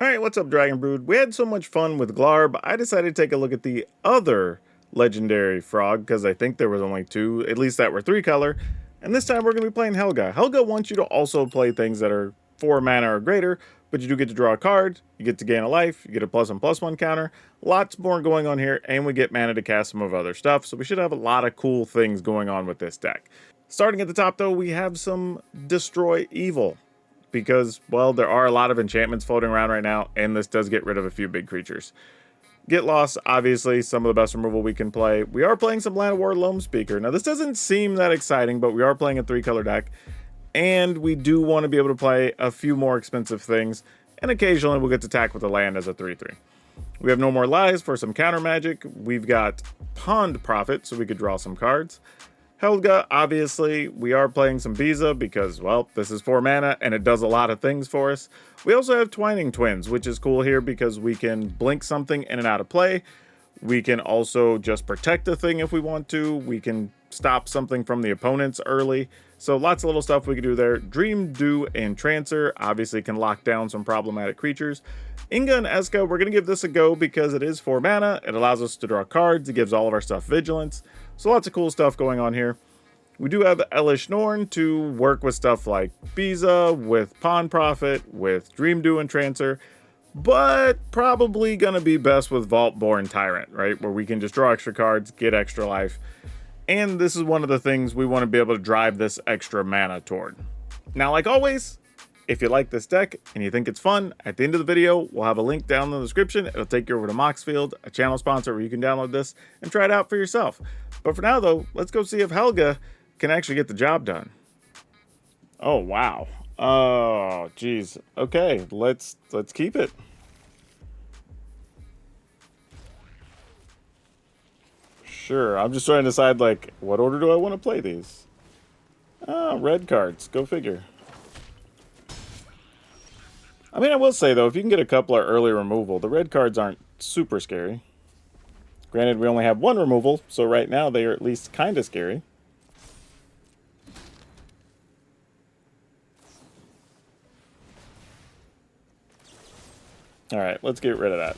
Alright, what's up, Dragon Brood? We had so much fun with Glarb, I decided to take a look at the other legendary frog, because I think there was only two, at least that were 3-color, and this time we're going to be playing Helga. Helga wants you to also play things that are 4 mana or greater, but you do get to draw a card, you get to gain a life, you get a +1/+1 counter, lots more going on here, and we get mana to cast some of other stuff, so we should have a lot of cool things going on with this deck. Starting at the top though, we have some Destroy Evil, because, well, there are a lot of enchantments floating around right now, and this does get rid of a few big creatures. Get Lost, obviously, some of the best removal we can play. We are playing some Land of War Loam Speaker. Now, this doesn't seem that exciting, but we are playing a 3-color deck, and we do want to be able to play a few more expensive things, and occasionally we'll get to attack with a land as a 3/3. We have No More Lies for some counter magic. We've got Pond Prophet, so we could draw some cards. Helga, obviously, we are playing some Biza because, well, this is 4 mana and it does a lot of things for us. We also have Twining Twins, which is cool here because we can blink something in and out of play. We can also just protect a thing if we want to. We can stop something from the opponents early. So lots of little stuff we can do there. Dream, Do, and Trancer obviously can lock down some problematic creatures. Inga and Eska, we're going to give this a go because it is 4 mana. It allows us to draw cards. It gives all of our stuff vigilance. So lots of cool stuff going on here. We do have Elish Norn to work with stuff like Biza, with Pond Prophet, with Dream, Do, and Trancer. But probably going to be best with Vaultborn Tyrant, right? Where we can just draw extra cards, get extra life. And this is one of the things we want to be able to drive this extra mana toward. Now, like always, if you like this deck and you think it's fun, at the end of the video, we'll have a link down in the description. It'll take you over to Moxfield, a channel sponsor where you can download this and try it out for yourself. But for now, though, let's go see if Helga can actually get the job done. Oh, wow. Oh, geez. Okay, let's keep it. Sure, I'm just trying to decide, like, what order do I want to play these? Red cards. Go figure. I mean, I will say, though, if you can get a couple of early removal, the red cards aren't super scary. Granted, we only have 1 removal, so right now they are at least kind of scary. Alright, let's get rid of that.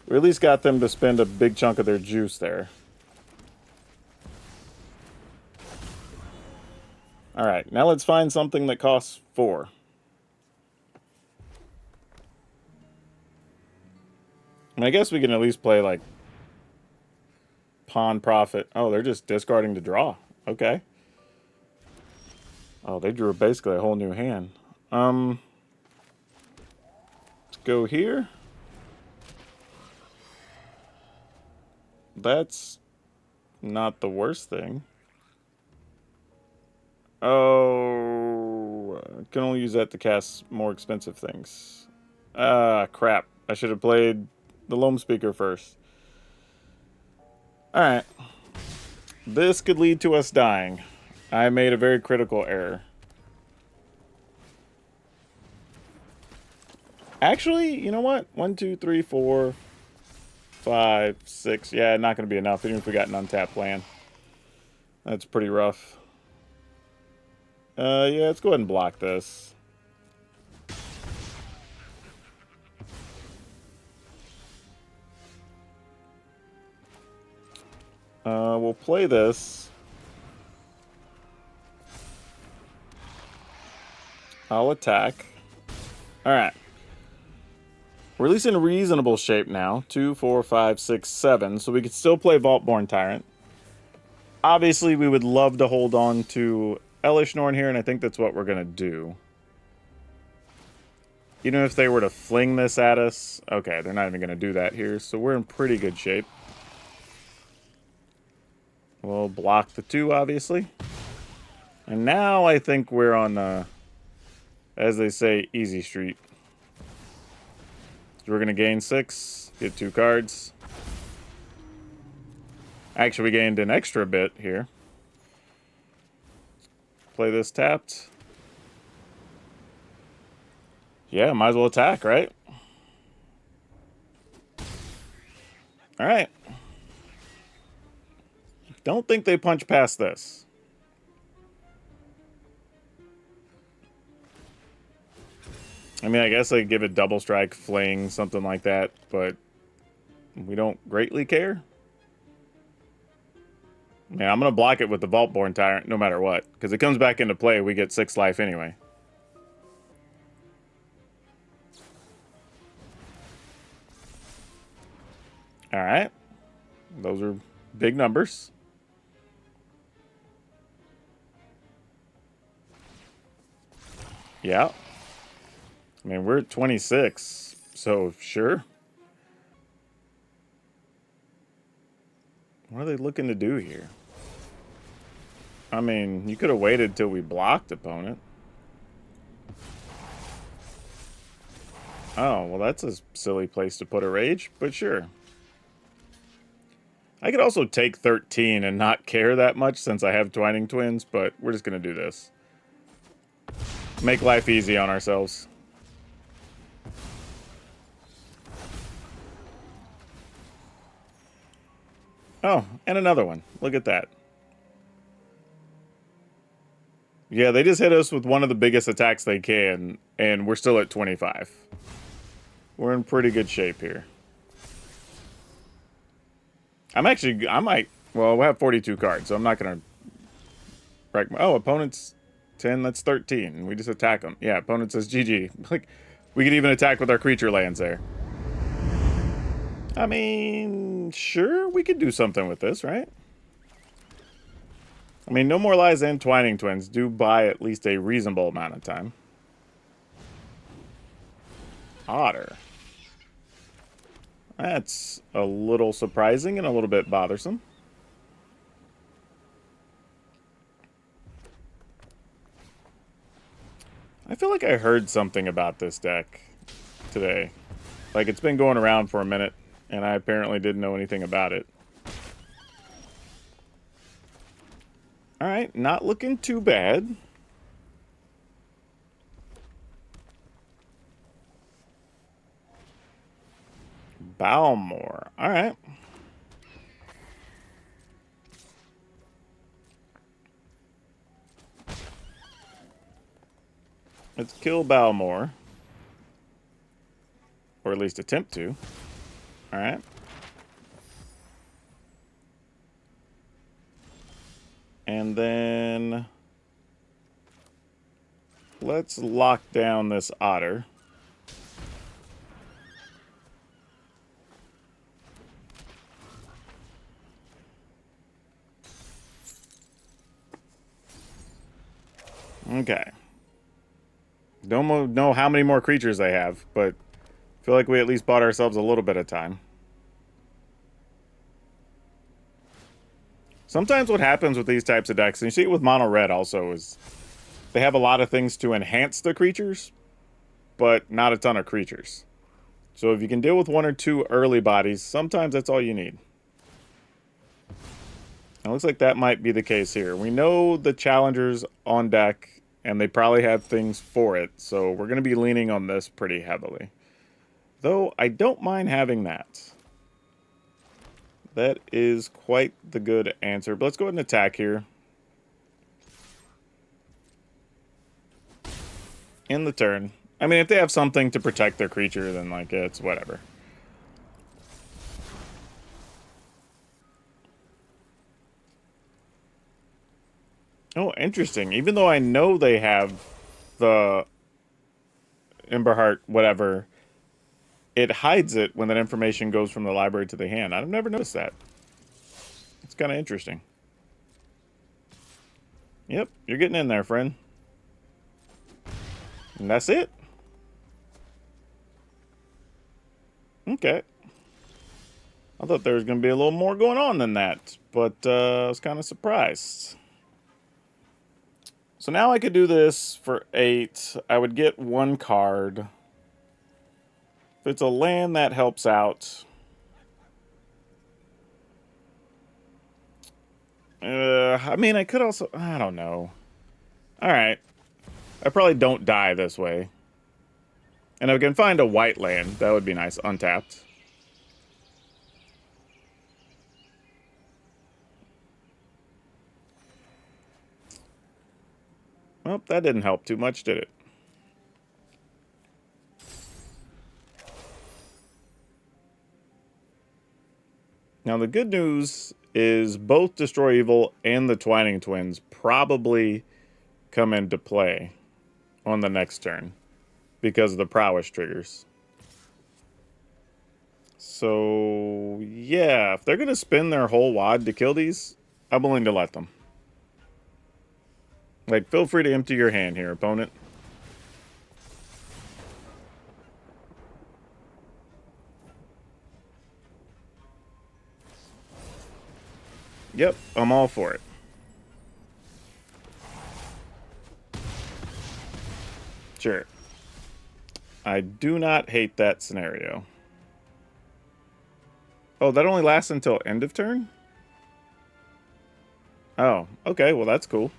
We at least got them to spend a big chunk of their juice there. Alright, now let's find something that costs 4. And I guess we can at least play, like, Pawn Prophet. Oh, they're just discarding to draw. Okay. Oh, they drew basically a whole new hand. Let's go here. That's not the worst thing. Oh, I can only use that to cast more expensive things. Ah, crap. I should have played the Loam Speaker first. Alright. This could lead to us dying. I made a very critical error. Actually, you know what? 1, 2, 3, 4, 5, 6. Yeah, not going to be enough, even if we got an untapped land. That's pretty rough. Yeah, let's go ahead and block this. We'll play this. I'll attack. Alright. We're at least in reasonable shape now. 2, 4, 5, 6, 7. So we could still play Vaultborn Tyrant. Obviously, we would love to hold on to Elish Norn here, and I think that's what we're going to do. Even if they were to fling this at us. Okay, they're not even going to do that here, so we're in pretty good shape. We'll block the 2, obviously. And now I think we're on, as they say, easy street. So we're going to gain 6, get 2 cards. Actually, we gained an extra bit here. Play this tapped. Yeah, might as well attack, right? Alright. Don't think they punch past this. I mean, I guess I could give it double strike, fling, something like that, but we don't greatly care. Yeah, I'm going to block it with the Vaultborn Tyrant no matter what, because it comes back into play, we get 6 life anyway. Alright. Those are big numbers. Yeah. I mean, we're at 26, so sure. What are they looking to do here? I mean, you could have waited till we blocked opponent. Oh, well, that's a silly place to put a rage, but sure. I could also take 13 and not care that much since I have Twining Twins, but we're just going to do this. Make life easy on ourselves. Oh, and another one. Look at that. Yeah, they just hit us with one of the biggest attacks they can, and we're still at 25. We're in pretty good shape here. I might, well, we have 42 cards, so I'm not going to break my, oh, opponent's 10, that's 13. We just attack them. Yeah, opponent says GG. Like, we could even attack with our creature lands there. I mean, sure, we could do something with this, right? I mean, No More Lies and Twining Twins do buy at least a reasonable amount of time. Otter. That's a little surprising and a little bit bothersome. I feel like I heard something about this deck today. Like, it's been going around for a minute, and I apparently didn't know anything about it. Alright, not looking too bad. Balmore. Alright. Let's kill Balmore. Or at least attempt to. Alright. And then let's lock down this Otter. Okay. Don't know how many more creatures they have, but I feel like we at least bought ourselves a little bit of time. Sometimes what happens with these types of decks, and you see it with mono red also, is they have a lot of things to enhance the creatures, but not a ton of creatures. So if you can deal with 1 or 2 early bodies, sometimes that's all you need. It looks like that might be the case here. We know the challengers on deck, and they probably have things for it, so we're going to be leaning on this pretty heavily. Though, I don't mind having that. That is quite the good answer. But let's go ahead and attack here. In the turn. I mean, if they have something to protect their creature, then, like, it's whatever. Oh, interesting. Even though I know they have the Emberheart, whatever, it hides it when that information goes from the library to the hand. I've never noticed that. It's kind of interesting. Yep, you're getting in there, friend. And that's it. Okay. I thought there was going to be a little more going on than that, but I was kind of surprised. So now I could do this for 8. I would get 1 card. If it's a land, that helps out. I mean, I could also... I don't know. Alright. I probably don't die this way. And if I can find a white land, that would be nice. Untapped. Well, that didn't help too much, did it? Now, the good news is both Destroy Evil and the Twining Twins probably come into play on the next turn because of the prowess triggers. So, yeah, if they're going to spin their whole wad to kill these, I'm willing to let them. Like, feel free to empty your hand here, opponent. Yep, I'm all for it. Sure. I do not hate that scenario. Oh, that only lasts until end of turn? Oh, okay, well that's cool.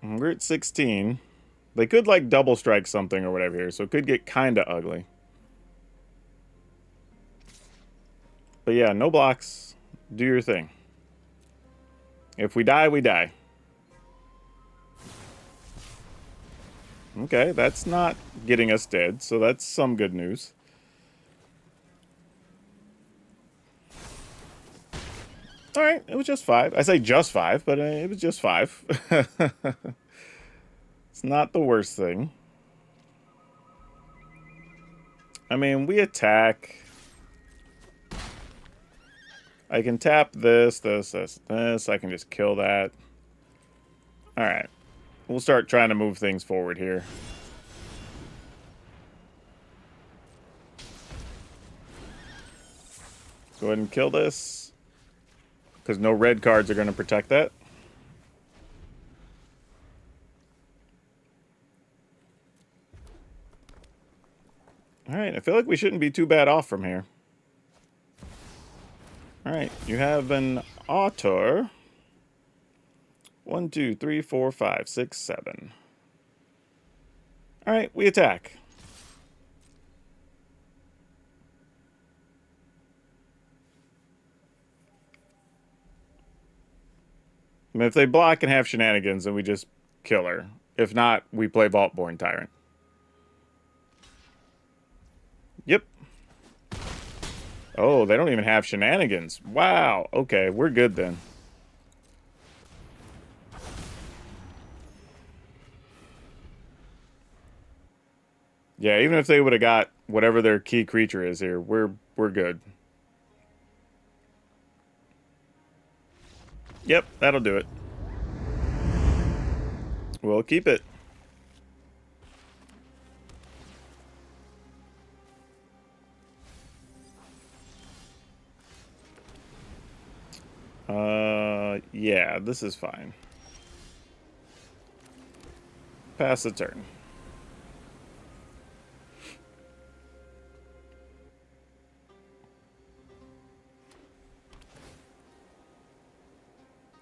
We're at 16. They could, like, double strike something or whatever here, so it could get kind of ugly. But yeah, no blocks. Do your thing. If we die, we die. Okay, that's not getting us dead, so that's some good news. Alright, it was just 5. I say just 5, but it was just 5. It's not the worst thing. I mean, we attack. I can tap this, this, this, this. I can just kill that. Alright. We'll start trying to move things forward here. Go ahead and kill this. Because no red cards are going to protect that. Alright, I feel like we shouldn't be too bad off from here. Alright, you have an autor. 1, 2, 3, 4, 5, 6, 7. Alright, we attack. I mean, if they block and have shenanigans, then we just kill her. If not, we play Vaultborn Tyrant. Yep. Oh, they don't even have shenanigans. Wow. Okay, we're good then. Yeah, even if they would have got whatever their key creature is here, we're good. Yep, that'll do it. We'll keep it. Yeah, this is fine. Pass the turn.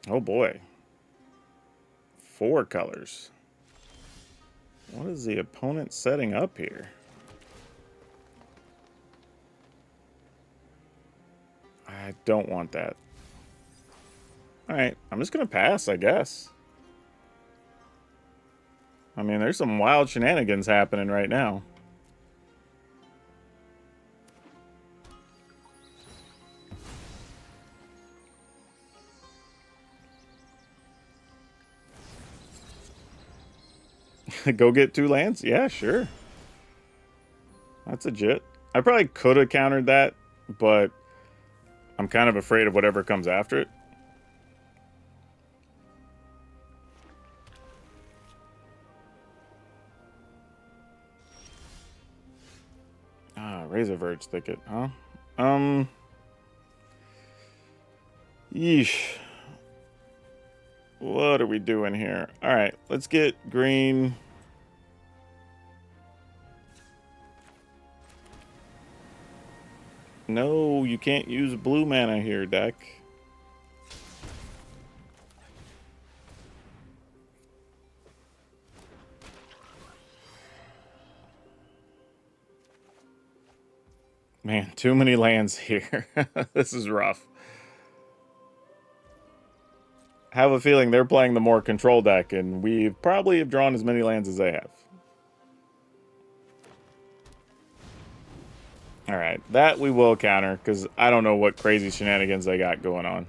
Oh boy. 4 colors. What is the opponent setting up here? I don't want that. Alright, I'm just gonna pass, I guess. I mean, there's some wild shenanigans happening right now. Go get 2 lands? Yeah, sure. That's legit. I probably could have countered that, but I'm kind of afraid of whatever comes after it. Ah, Razorverge Thicket, huh? Yeesh. What are we doing here? Alright, let's get green. No, you can't use blue mana here, deck. Man, too many lands here. This is rough. have a feeling they're playing the more control deck, and we probably have drawn as many lands as they have. Alright, that we will counter, because I don't know what crazy shenanigans they got going on.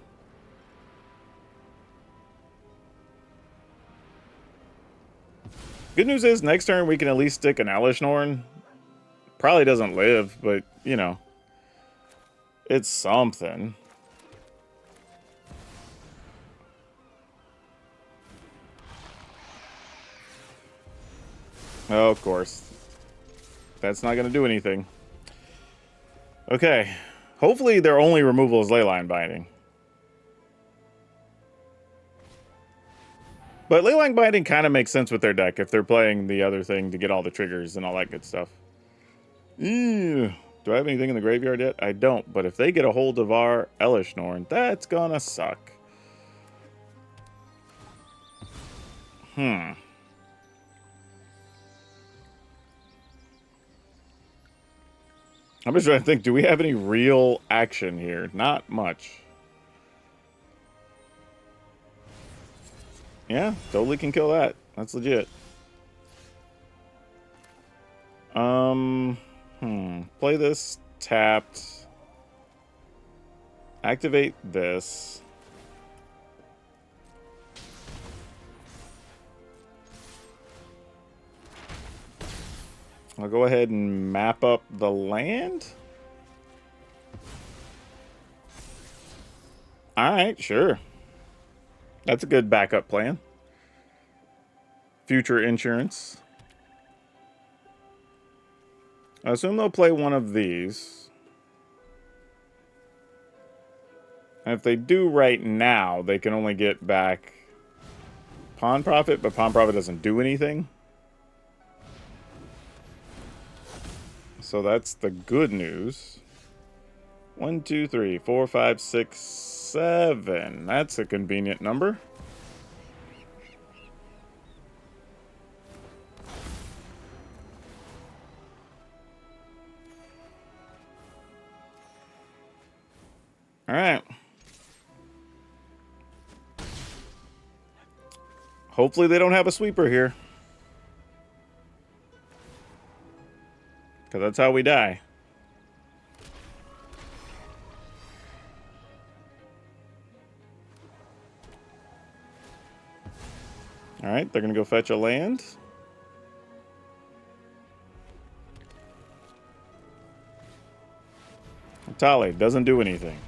Good news is, next turn we can at least stick an Elishnorn. Probably doesn't live, but, you know. It's something. Oh, of course. That's not going to do anything. Okay. Hopefully their only removal is Leyline Binding. But Leyline Binding kind of makes sense with their deck if they're playing the other thing to get all the triggers and all that good stuff. Ew. Do I have anything in the graveyard yet? I don't, but if they get a hold of our Elishnorn, that's gonna suck. I'm just trying to think, do we have any real action here? Not much. Yeah, totally can kill that. That's legit. Play this tapped. Activate this. I'll go ahead and map up the land. Alright, sure. That's a good backup plan. Future insurance. I assume they'll play one of these. And if they do right now, they can only get back Pawn Profit, but Pawn Profit doesn't do anything. So that's the good news. 1, 2, 3, 4, 5, 6, 7. That's a convenient number. All right. Hopefully they don't have a sweeper here. Because that's how we die. Alright, they're going to go fetch a land. Tali doesn't do anything.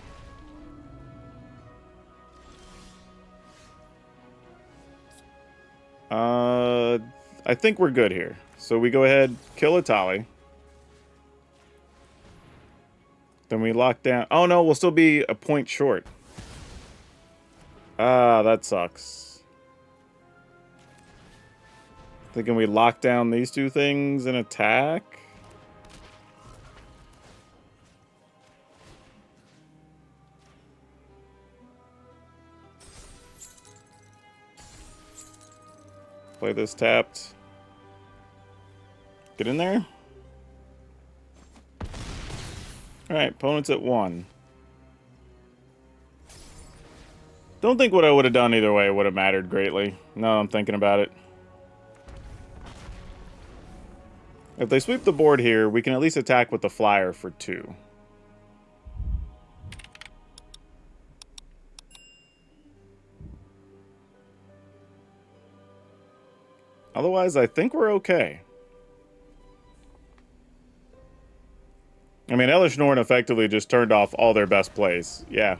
I think we're good here. So we go ahead, kill a Tali. Then we lock down... Oh no, we'll still be a point short. Ah, that sucks. Thinking we lock down these two things and attack? Play this tapped. Get in there. Alright, opponent's at 1. Don't think what I would have done either way would have mattered greatly. No, I'm thinking about it. If they sweep the board here, we can at least attack with the flyer for 2. Otherwise, I think we're okay. I mean, Elishnorn effectively just turned off all their best plays. Yeah.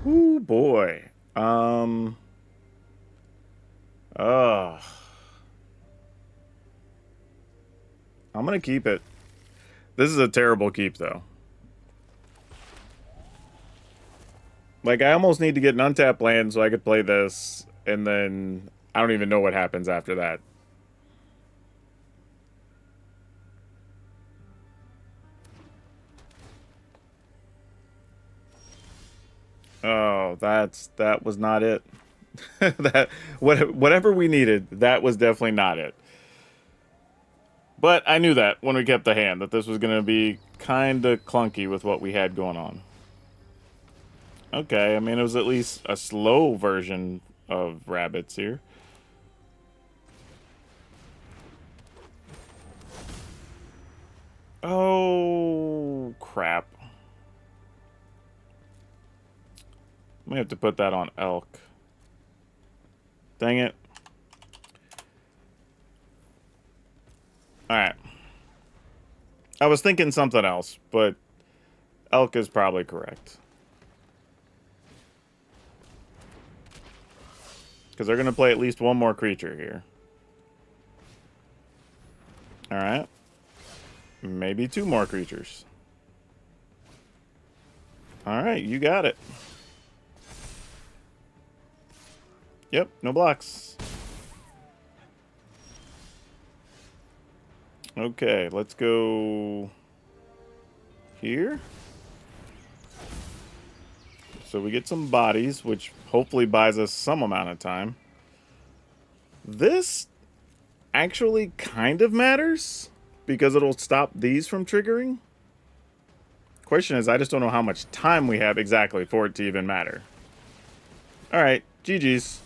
Ooh, boy. I'm gonna keep it. This is a terrible keep, though. Like, I almost need to get an untapped land so I could play this, and then I don't even know what happens after that. Oh, that was not it. Whatever we needed, that was definitely not it. But I knew that when we kept the hand, that this was going to be kind of clunky with what we had going on. Okay, I mean, it was at least a slow version of rabbits here. Oh, crap. We have to put that on elk. Dang it. Alright. I was thinking something else, but elk is probably correct. Because they're going to play at least one more creature here. Alright. Maybe two more creatures. Alright, you got it. Yep, no blocks. Okay, let's go here. So we get some bodies, which hopefully buys us some amount of time. This actually kind of matters because it'll stop these from triggering. Question is, I just don't know how much time we have exactly for it to even matter. Alright, GG's.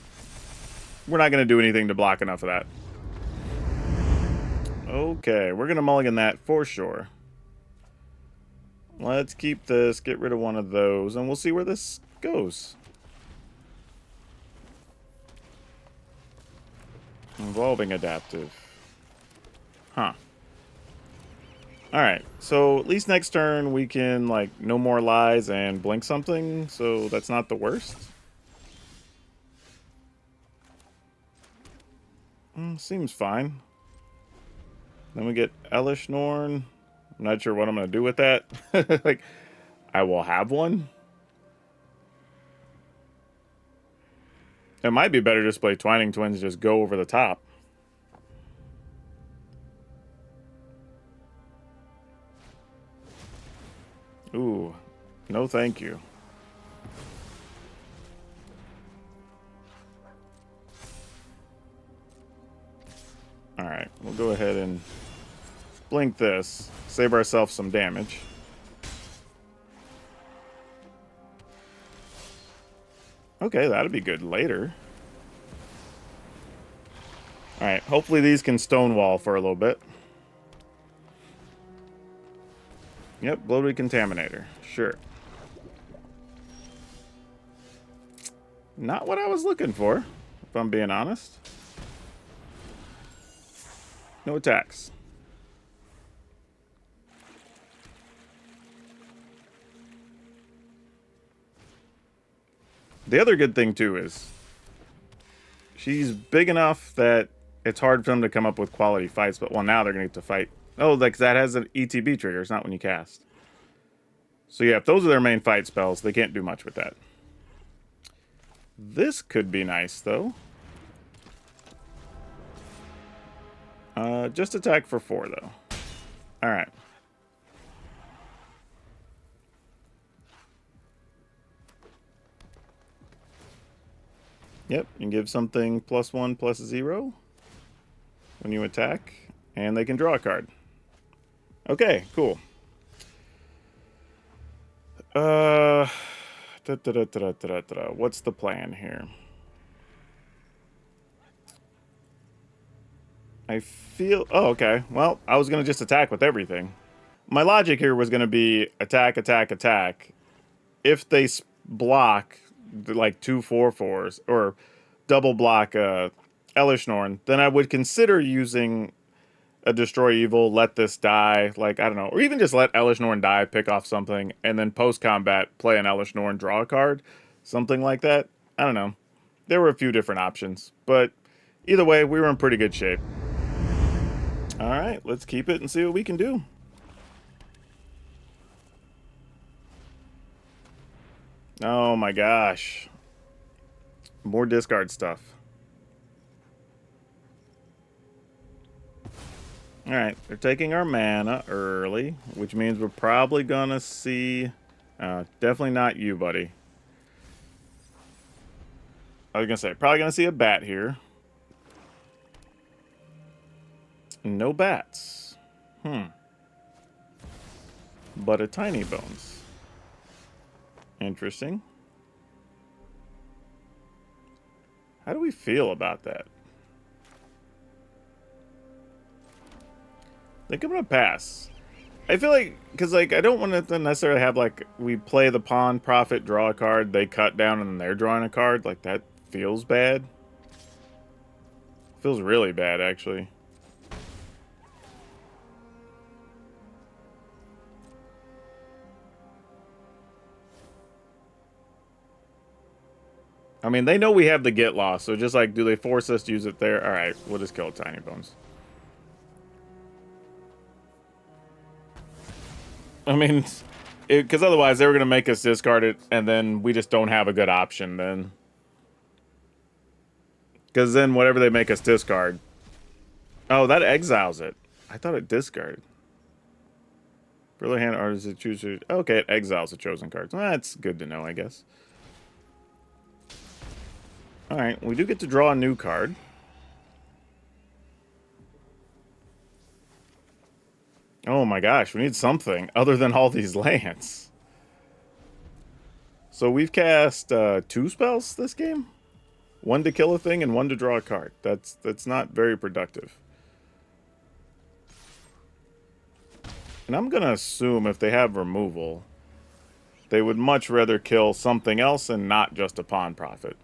We're not going to do anything to block enough of that. Okay, we're going to mulligan that for sure. Let's keep this, get rid of one of those, and we'll see where this goes. Involving adaptive. Huh. Alright, so at least next turn we can, like, no more lies and blink something, so that's not the worst. Seems fine. Then we get Elish Norn. I'm not sure what I'm going to do with that. Like, I will have one. It might be better just play Twining Twins, just go over the top. Ooh, no thank you. Alright, we'll go ahead and blink this. Save ourselves some damage. Okay, that'd be good later. Alright, hopefully these can stonewall for a little bit. Yep, Bloated Contaminator. Sure. Not what I was looking for, if I'm being honest. No attacks. The other good thing, too, is she's big enough that it's hard for them to come up with quality fights, but well, now they're going to get to fight. Oh, like that has an ETB trigger. It's not when you cast. So yeah, if those are their main fight spells, they can't do much with that. This could be nice, though. Just attack for 4, though. Alright. Yep, you can give something +1, +0 when you attack, and they can draw a card. Okay, cool. What's the plan here? I feel... Oh, okay. Well, I was going to just attack with everything. My logic here was going to be attack, attack, attack. If they block, like, 2 4/4s, or double block Elish Norn, then I would consider using a Destroy Evil, let this die, like, I don't know, or even just let Elish Norn die, pick off something, and then post-combat, play an Elish Norn, draw a card. Something like that. I don't know. There were a few different options, but either way, we were in pretty good shape. Alright, let's keep it and see what we can do. Oh my gosh. More discard stuff. Alright, they're taking our mana early, which means we're probably gonna see... definitely not you, buddy. I was gonna say, probably gonna see a bat here. No bats. But a tiny bones. Interesting. How do we feel about that? I think I'm gonna pass. I feel like, because like I don't want to necessarily have like we play the pawn profit, draw a card, they cut down, and then they're drawing a card. Like that feels bad. Feels really bad, actually. I mean, they know we have the get lost, so just like, do they force us to use it there? All right, we'll just kill Tiny Bones. I mean, because otherwise they were going to make us discard it, and then we just don't have a good option then. Because then whatever they make us discard... Oh, that exiles it. I thought it discarded. Brilliant hand artist to choose... Okay, it exiles the chosen cards. Well, that's good to know, I guess. Alright, we do get to draw a new card. Oh my gosh, we need something other than all these lands. So we've cast 2 spells this game? 1 to kill a thing and 1 to draw a card. That's not very productive. And I'm gonna assume if they have removal, they would much rather kill something else and not just a pawn profit.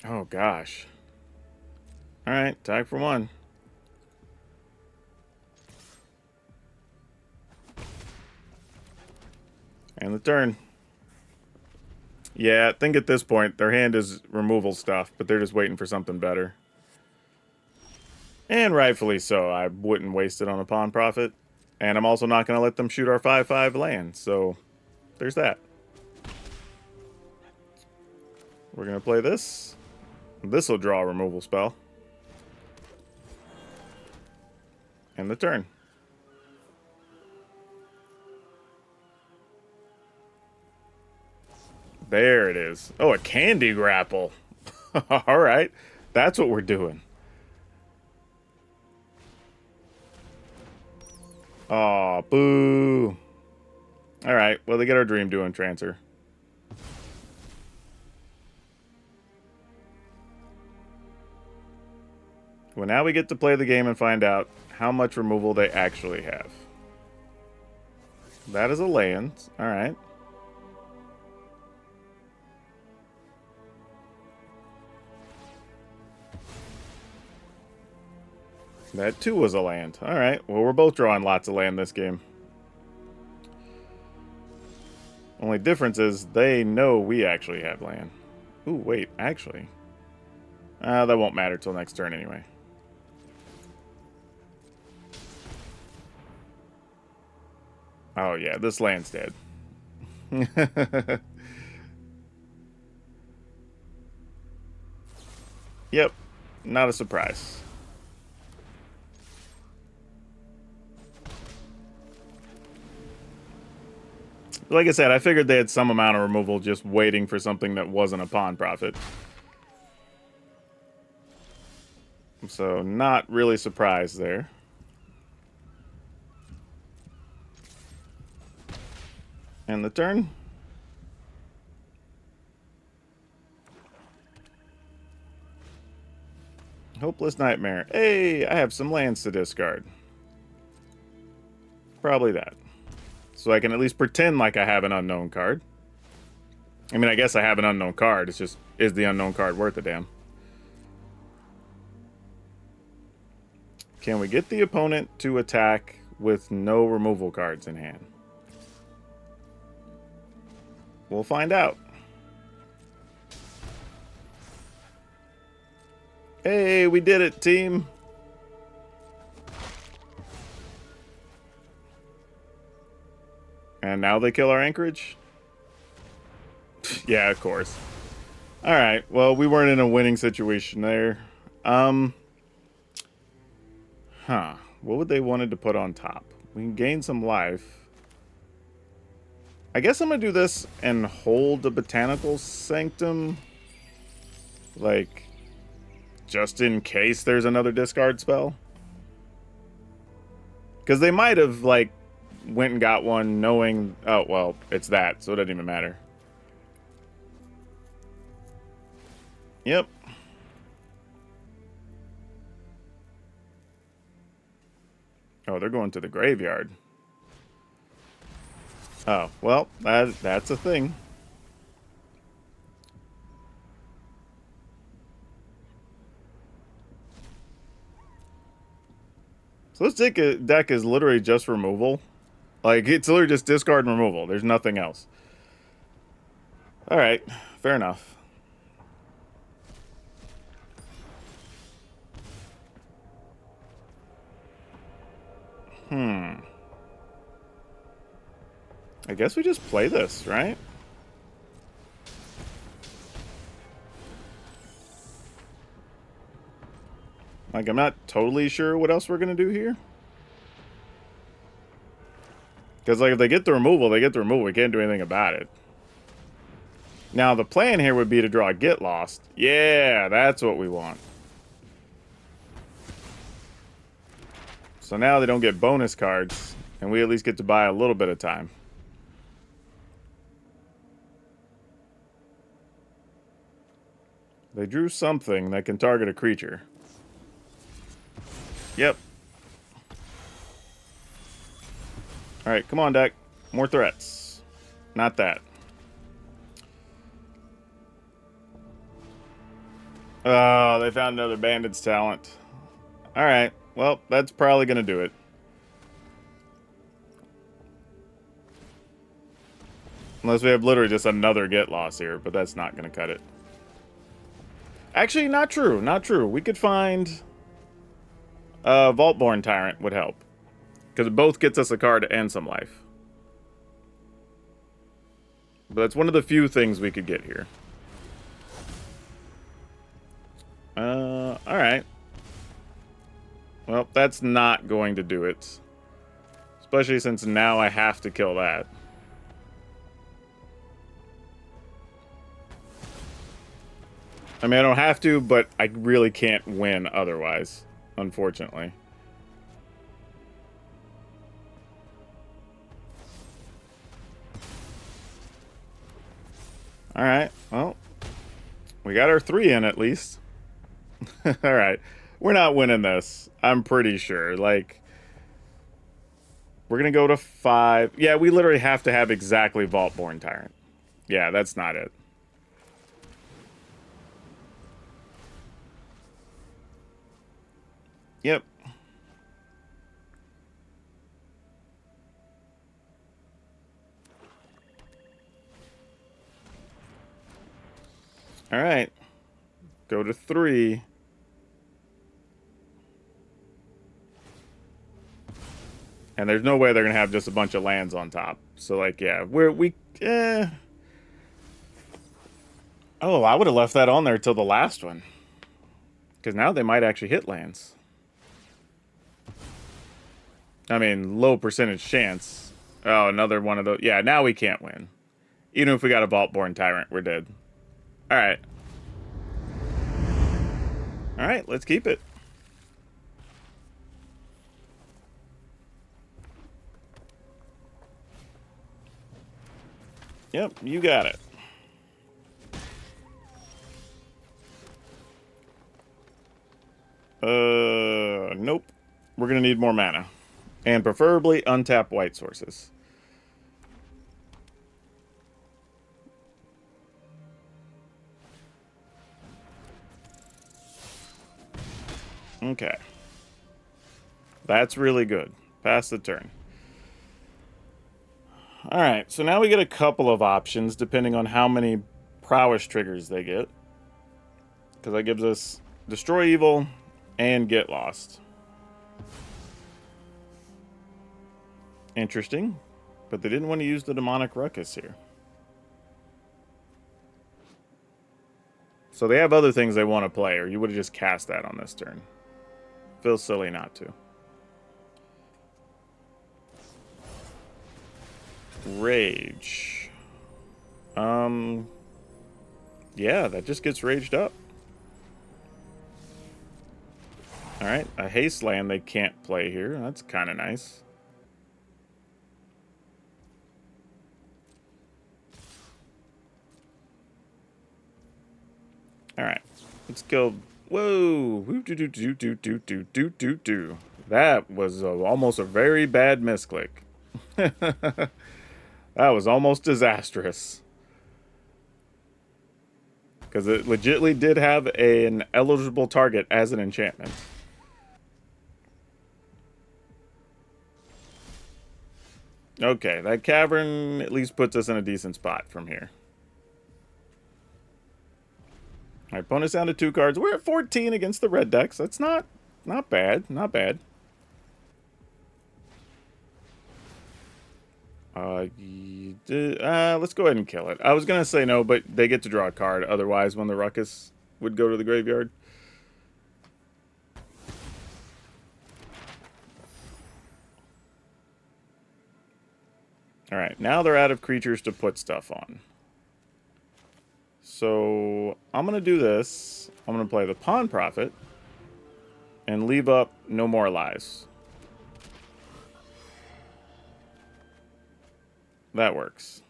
Oh gosh. Alright, tag for 1. And the turn. Yeah, I think at this point their hand is removal stuff, but they're just waiting for something better. And rightfully so. I wouldn't waste it on a pawn profit. And I'm also not going to let them shoot our 5/5 land, so there's that. We're going to play this. This will draw a removal spell. And the turn. There it is. Oh, a candy grapple. All right. That's what we're doing. Aw, boo. All right. Well, they get our dream doing Trancer. Well, now we get to play the game and find out how much removal they actually have. That is a land. All right. That too was a land. All right. Well, we're both drawing lots of land this game. Only difference is they know we actually have land. Ooh, wait. Actually. That won't matter till next turn anyway. Oh, yeah. This land's dead. Yep. Not a surprise. Like I said, I figured they had some amount of removal just waiting for something that wasn't a pawn profit. So, not really surprised there. And the turn. Hopeless Nightmare. Hey, I have some lands to discard. Probably that. So I can at least pretend like I have an unknown card. I mean, I guess I have an unknown card. It's just, is the unknown card worth a damn? Can we get the opponent to attack with no removal cards in hand? We'll find out. Hey, we did it, team. And now they kill our anchorage? Yeah, of course. Alright, well, we weren't in a winning situation there. What would they wanted to put on top? We can gain some life. I guess I'm going to do this and hold the Botanical Sanctum. Like, just in case there's another discard spell. Because they might have, like, went and got one knowing... Oh, well, it's that, so it doesn't even matter. Yep. Oh, they're going to the graveyard. Oh, well, that's a thing. So this deck is literally just removal. Like, it's literally just discard and removal. There's nothing else. Alright, fair enough. I guess we just play this, right? Like, I'm not totally sure what else we're going to do here. Because, like, if they get the removal, they get the removal. We can't do anything about it. Now, the plan here would be to draw a Get Lost. Yeah, that's what we want. So now they don't get bonus cards, and we at least get to buy a little bit of time. They drew something that can target a creature. Yep. Alright, come on, deck. More threats. Not that. Oh, they found another Bandit's Talent. Alright, well, that's probably going to do it. Unless we have literally just another Get Loss here, but that's not going to cut it. Actually, not true. Not true. We could find... Vaultborn Tyrant would help. Because it both gets us a card and some life. But that's one of the few things we could get here. Alright. Well, that's not going to do it. Especially since now I have to kill that. I mean, I don't have to, but I really can't win otherwise, unfortunately. Alright, well, we got our 3 in at least. Alright, we're not winning this, I'm pretty sure. Like, we're gonna go to 5. Yeah, we literally have to have exactly Vaultborn Tyrant. Yeah, that's not it. Yep. Alright. Go to 3. And there's no way they're going to have just a bunch of lands on top. So, like, yeah, Oh, I would have left that on there till the last one. Because now they might actually hit lands. I mean, low percentage chance. Oh, another one of those. Yeah, now we can't win. Even if we got a Vaultborn Tyrant, we're dead. Alright. Alright, let's keep it. Yep, you got it. Nope. We're gonna need more mana. And preferably untap white sources. Okay. That's really good. Pass the turn. Alright, so now we get a couple of options depending on how many prowess triggers they get. Because that gives us Destroy Evil and Get Lost. Interesting. But they didn't want to use the Demonic Ruckus here. So they have other things they want to play, or you would have just cast that on this turn. Feels silly not to. Rage. Yeah, that just gets raged up. Alright, a haste land they can't play here. That's kind of nice. Alright, Let's go. Whoa. That was almost a very bad misclick. That was almost disastrous. Because it legitimately did have an eligible target as an enchantment. Okay, that cavern at least puts us in a decent spot from here. All right, opponent's down to 2 cards. We're at 14 against the red decks. That's not bad. Not bad. Let's go ahead and kill it. I was gonna say no, but they get to draw a card. Otherwise, when the ruckus would go to the graveyard. All right, now they're out of creatures to put stuff on. So I'm gonna do this. I'm gonna play the Pawn Prophet and leave up No More Lies. That works.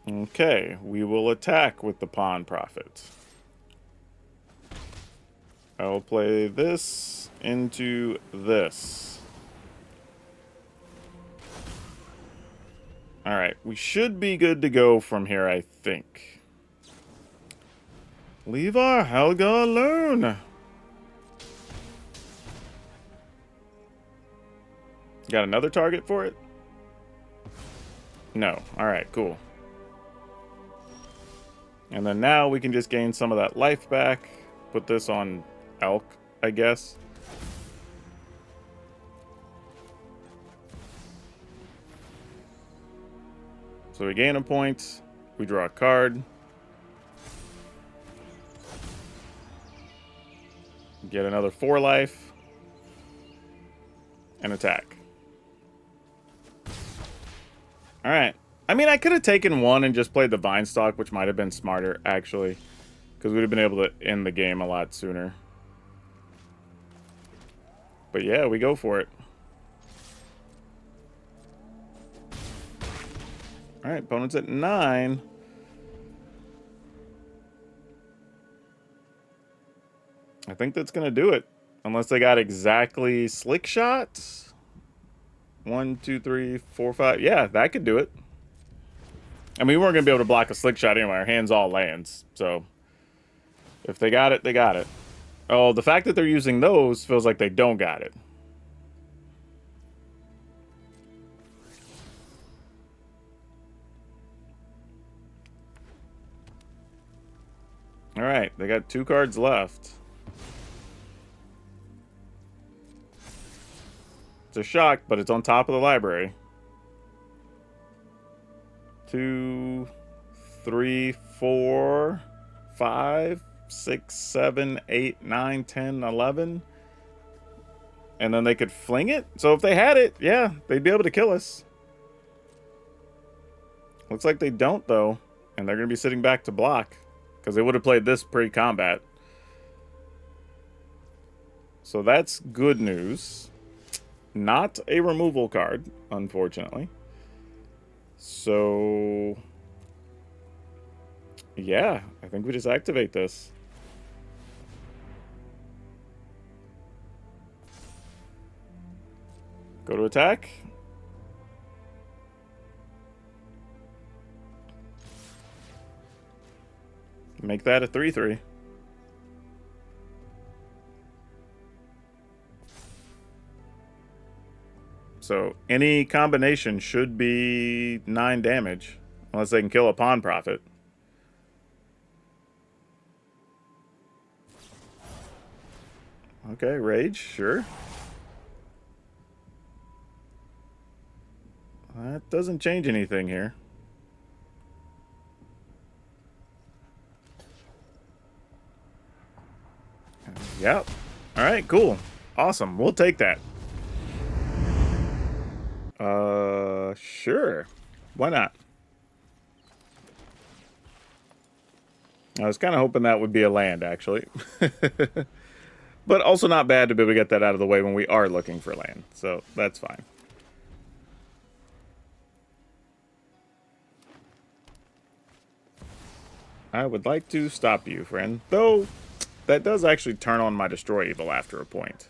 Okay, we will attack with the Pawn Prophet. I will play this into this. Alright, we should be good to go from here, I think. Leave our Helga alone! Got another target for it? No. Alright, cool. And then now we can just gain some of that life back. Put this on Elk, I guess. So we gain a point. We draw a card. Get another 4 life. And attack. Alright. I mean, I could have taken 1 and just played the Vine Stalk, which might have been smarter, actually. Because we'd have been able to end the game a lot sooner. But yeah, we go for it. Alright, opponent's at 9. I think that's going to do it. Unless they got exactly Slick Shot. 1, 2, 3, 4, 5. Yeah, that could do it. I mean, we weren't going to be able to block a Slick Shot anyway. Our hand's all lands. So, if they got it, they got it. Oh, the fact that they're using those feels like they don't got it. Alright, they got 2 cards left. It's a shock, but it's on top of the library. 2, 3, 4, 5, 6, 7, 8, 9, 10, 11. And then they could fling it. So if they had it, yeah, they'd be able to kill us. Looks like they don't, though. And they're going to be sitting back to block. Because they would have played this pre-combat. So that's good news. Not a removal card, unfortunately. So, yeah, I think we just activate this. Go to attack. Make that a 3/3. So any combination should be 9 damage. Unless they can kill a Pawn Prophet. Okay, Rage, sure. That doesn't change anything here. Yep. Alright, cool. Awesome. We'll take that. Sure. Why not? I was kind of hoping that would be a land, actually. But also not bad to be able to get that out of the way when we are looking for land. So, that's fine. I would like to stop you, friend. Though, that does actually turn on my Destroy Evil after a point.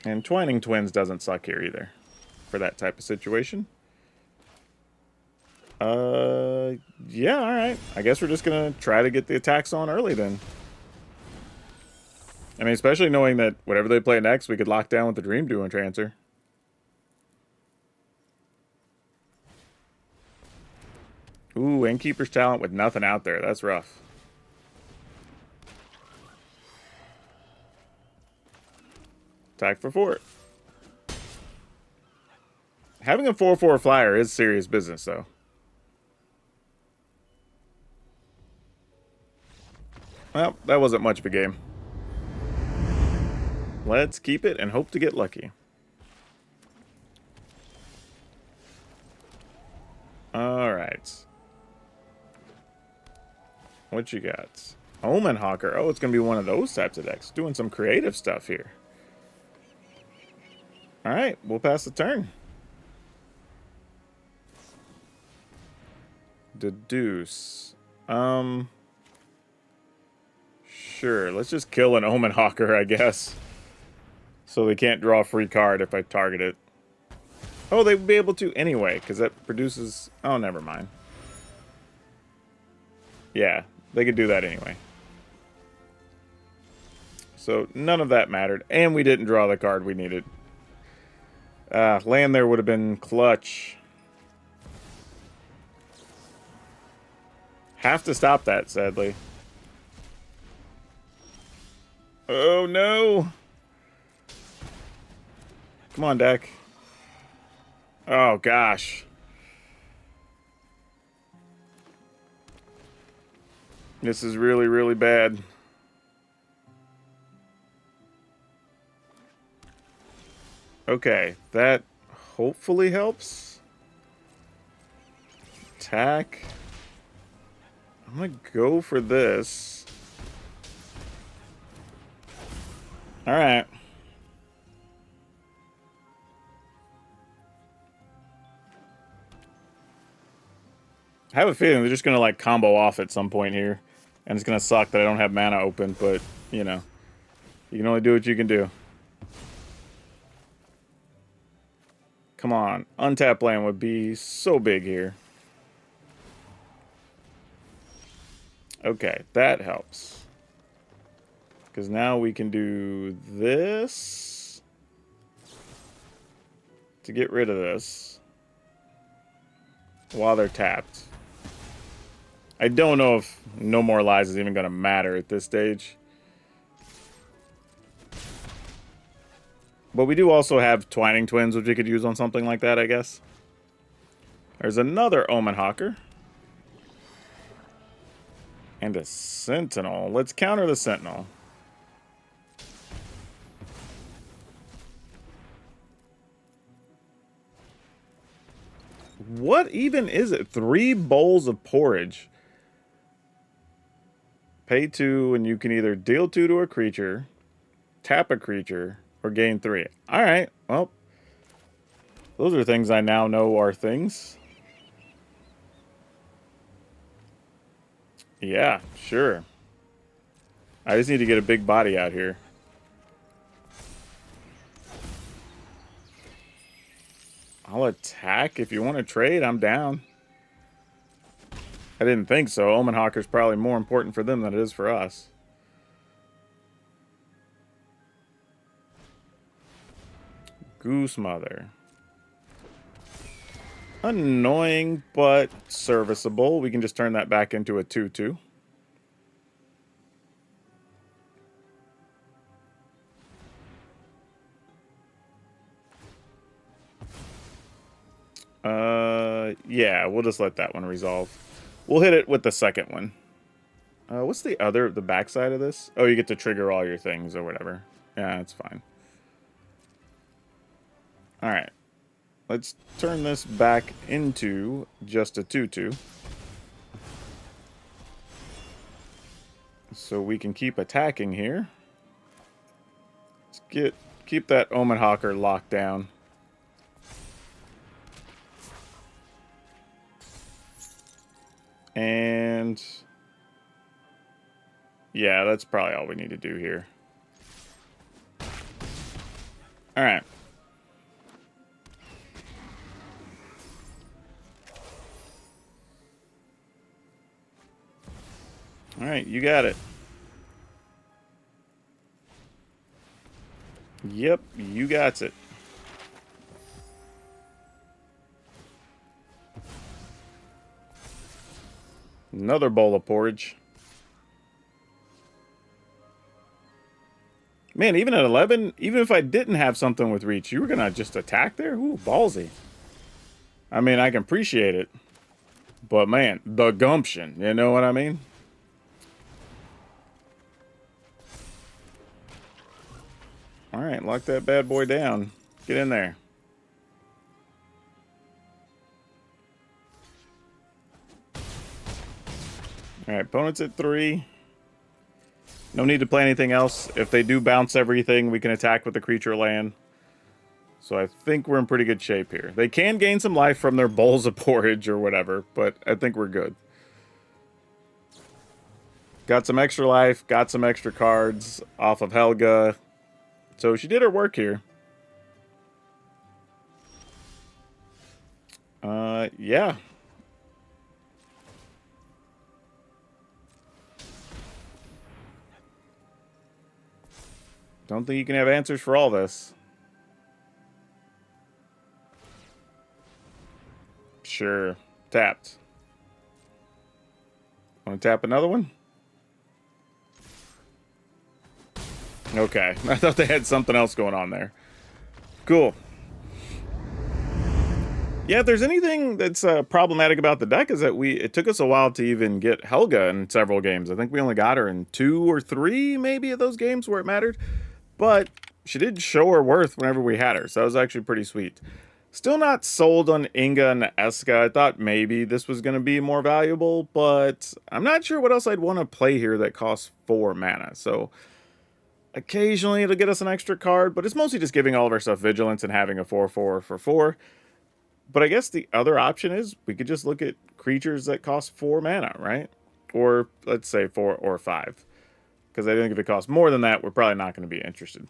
And Twining Twins doesn't suck here either. For that type of situation. Yeah, alright. I guess we're just gonna try to get the attacks on early then. I mean, especially knowing that whatever they play next, we could lock down with the Dream Duo Trancer. Ooh, Innkeeper's Talent with nothing out there. That's rough. Attack for 4. Having a 4/4 flyer is serious business, though. Well, that wasn't much of a game. Let's keep it and hope to get lucky. Alright. What you got? Omen Hawker. Oh, it's going to be one of those types of decks. Doing some creative stuff here. Alright, we'll pass the turn. Deduce. Sure, let's just kill an Omen Hawker, I guess. So they can't draw a free card if I target it. Oh, they would be able to anyway, because that produces... Oh, never mind. Yeah, they could do that anyway. So none of that mattered, and we didn't draw the card we needed. Land there would have been clutch. Have to stop that, sadly. Oh, no. Come on, deck. Oh, gosh. This is really, really bad. Okay, that hopefully helps. Attack. I'm gonna go for this. Alright. I have a feeling they're just gonna like combo off at some point here. And it's gonna suck that I don't have mana open, but you know. You can only do what you can do. Come on. Untap land would be so big here. Okay, that helps. Because now we can do this to get rid of this while they're tapped. I don't know if No More Lies is even going to matter at this stage. But we do also have Twining Twins, which we could use on something like that, I guess. There's another Omen Hawker. And a Sentinel. Let's counter the Sentinel. What even is it? 3 bowls of porridge. Pay 2, and you can either deal 2 to a creature, tap a creature, or gain 3. Alright, well. Those are things I now know are things. Yeah, sure. I just need to get a big body out here. I'll attack. If you want to trade, I'm down. I didn't think so. Omen Hawker's probably more important for them than it is for us. Goose Mother. Annoying, but serviceable. We can just turn that back into a 2/2. Yeah, we'll just let that one resolve. We'll hit it with the second one. What's the backside of this? Oh, you get to trigger all your things or whatever. Yeah, that's fine. Alright. Let's turn this back into just a 2/2. So we can keep attacking here. Let's keep that Omen Hawker locked down. And yeah, that's probably all we need to do here. All right. All right, you got it. Yep, you got it. Another bowl of porridge. Man, even at 11, even if I didn't have something with reach, you were going to just attack there? Ooh, ballsy. I mean, I can appreciate it. But man, the gumption, you know what I mean? All right, lock that bad boy down. Get in there. All right, opponent's at 3. No need to play anything else. If they do bounce everything, we can attack with the creature land. So I think we're in pretty good shape here. They can gain some life from their bowls of porridge or whatever, but I think we're good. Got some extra life, got some extra cards off of Helga. So she did her work here. Yeah. Don't think you can have answers for all this. Sure. Tapped. Want to tap another one? Okay. I thought they had something else going on there. Cool. Yeah, if there's anything that's problematic about the deck is that it took us a while to even get Helga in several games. I think we only got her in 2 or 3 maybe of those games where it mattered. But she did show her worth whenever we had her, so that was actually pretty sweet. Still not sold on Inga and Eska. I thought maybe this was going to be more valuable, but I'm not sure what else I'd want to play here that costs 4 mana. So occasionally it'll get us an extra card, but it's mostly just giving all of our stuff Vigilance and having a 4/4 for 4. But I guess the other option is we could just look at creatures that cost 4 mana, right? Or let's say 4 or 5. Because I think if it costs more than that, we're probably not going to be interested.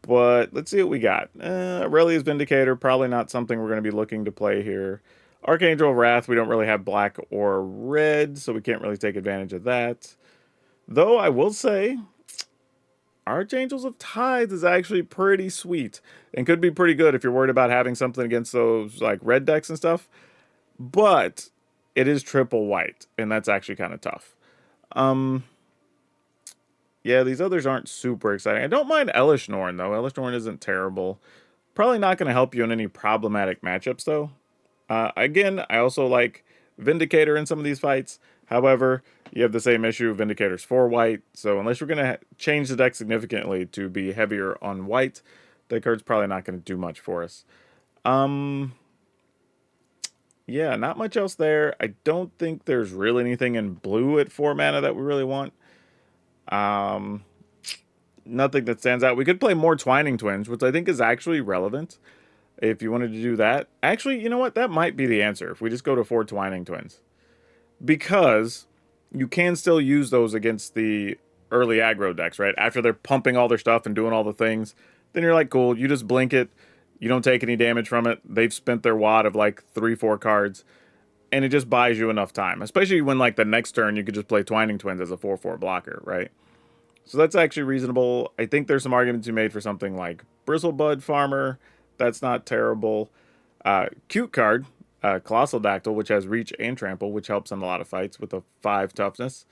But let's see what we got. Aurelia's Vindicator, probably not something we're going to be looking to play here. Archangel of Wrath, we don't really have black or red, so we can't really take advantage of that. Though I will say, Archangels of Tithe is actually pretty sweet and could be pretty good if you're worried about having something against those like red decks and stuff. But it is triple white, and that's actually kind of tough. Yeah, these others aren't super exciting. I don't mind Elish Norn, though. Elish Norn isn't terrible. Probably not going to help you in any problematic matchups, though. Again, I also like Vindicator in some of these fights. However, you have the same issue. Vindicator's 4 white, so unless you're going to change the deck significantly to be heavier on white, that card's probably not going to do much for us. Yeah, not much else there. I don't think there's really anything in blue at 4 mana that we really want. Nothing that stands out. We could play more Twining Twins, which I think is actually relevant if you wanted to do that. Actually, you know what? That might be the answer if we just go to 4 Twining Twins. Because you can still use those against the early aggro decks, right? After they're pumping all their stuff and doing all the things, then you're like, cool, you just blink it. You don't take any damage from it. They've spent their wad of like 3-4 cards. And it just buys you enough time. Especially when like the next turn you could just play Twining Twins as a 4/4 blocker, right? So that's actually reasonable. I think there's some arguments you made for something like Bristlebud Farmer. That's not terrible. Cute card, Colossal Dactyl, which has Reach and Trample, which helps in a lot of fights with a 5 toughness.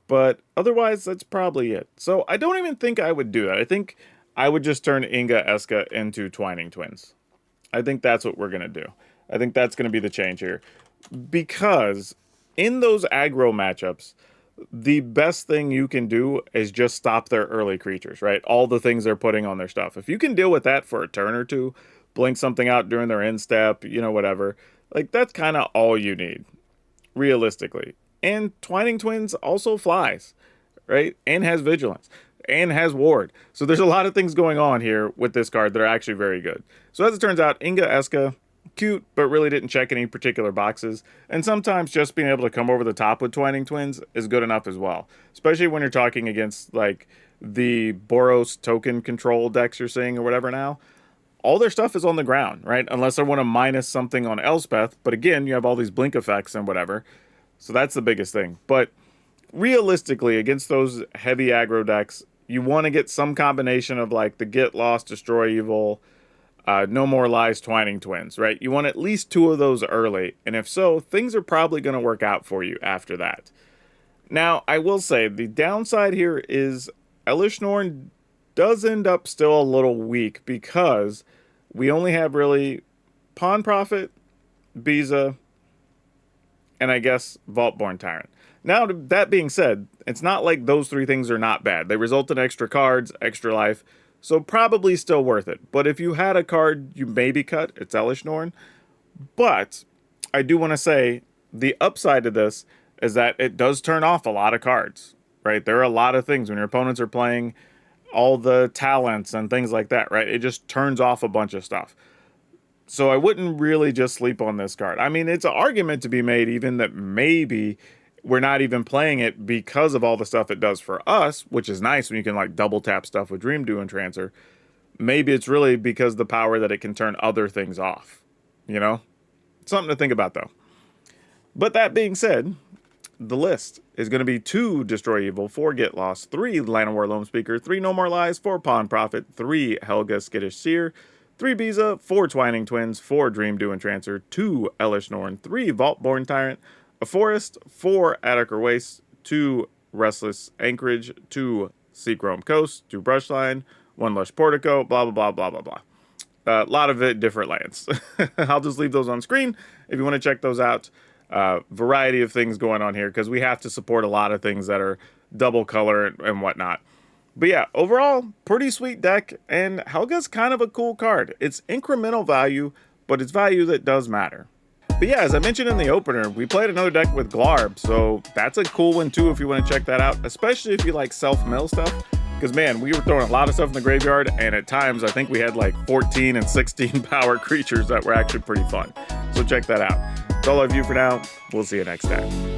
But otherwise, that's probably it. So I don't even think I would do that. I think I would just turn Inga Eska into Twining Twins. I think that's what we're going to do. I think that's going to be the change here. Because in those aggro matchups, the best thing you can do is just stop their early creatures, right? All the things they're putting on their stuff. If you can deal with that for a turn or two, blink something out during their end step, you know, whatever. Like, that's kind of all you need, realistically. And Twining Twins also flies, right? And has Vigilance. And has Ward. So there's a lot of things going on here with this card that are actually very good. So as it turns out, Inga Eska cute, but really didn't check any particular boxes. And sometimes just being able to come over the top with Twining Twins is good enough as well. Especially when you're talking against like the Boros token control decks you're seeing or whatever now. All their stuff is on the ground, right? Unless they want to minus something on Elspeth. But again, you have all these blink effects and whatever. So that's the biggest thing. But realistically, against those heavy aggro decks, you want to get some combination of like the Get Lost, Destroy Evil, No More Lies, Twining Twins, right? You want at least 2 of those early. And if so, things are probably going to work out for you after that. Now, I will say the downside here is Elish Norn does end up still a little weak because we only have really Pawn Prophet, Biza, and I guess Vaultborn Tyrant. Now, that being said, it's not like those 3 things are not bad. They result in extra cards, extra life, so probably still worth it. But if you had a card you maybe cut, it's Elish Norn. But I do want to say the upside to this is that it does turn off a lot of cards, right? There are a lot of things when your opponents are playing all the talents and things like that, right? It just turns off a bunch of stuff. So I wouldn't really just sleep on this card. I mean, it's an argument to be made even that maybe we're not even playing it because of all the stuff it does for us, which is nice when you can like double tap stuff with Dream Do and Trancer. Maybe it's really because the power that it can turn other things off, you know? Something to think about though. But that being said, the list is going to be 2 Destroy Evil, 4 Get Lost, 3 Llanowar Loam Speaker, 3 No More Lies, 4 Pawn Prophet, 3 Helga Skittish Seer, 3 Biza, 4 Twining Twins, 4 Dream Do and Trancer, 2 Elish Norn, 3 Vaultborn Tyrant, a Forest, 4 Attica Waste, 2 Restless Anchorage, 2 Seachrome Coast, 2 Brushline, 1 Lush Portico, blah, blah, blah, blah, blah, blah. A lot of it different lands. I'll just leave those on screen if you want to check those out. Variety of things going on here because we have to support a lot of things that are double color and whatnot. But yeah, overall, pretty sweet deck, and Helga's kind of a cool card. It's incremental value, but it's value that does matter. But yeah, as I mentioned in the opener, we played another deck with Glarb, so that's a cool one too if you want to check that out, especially if you like self-mill stuff. Because man, we were throwing a lot of stuff in the graveyard, and at times I think we had like 14 and 16 power creatures that were actually pretty fun. So check that out. That's all I have for now. We'll see you next time.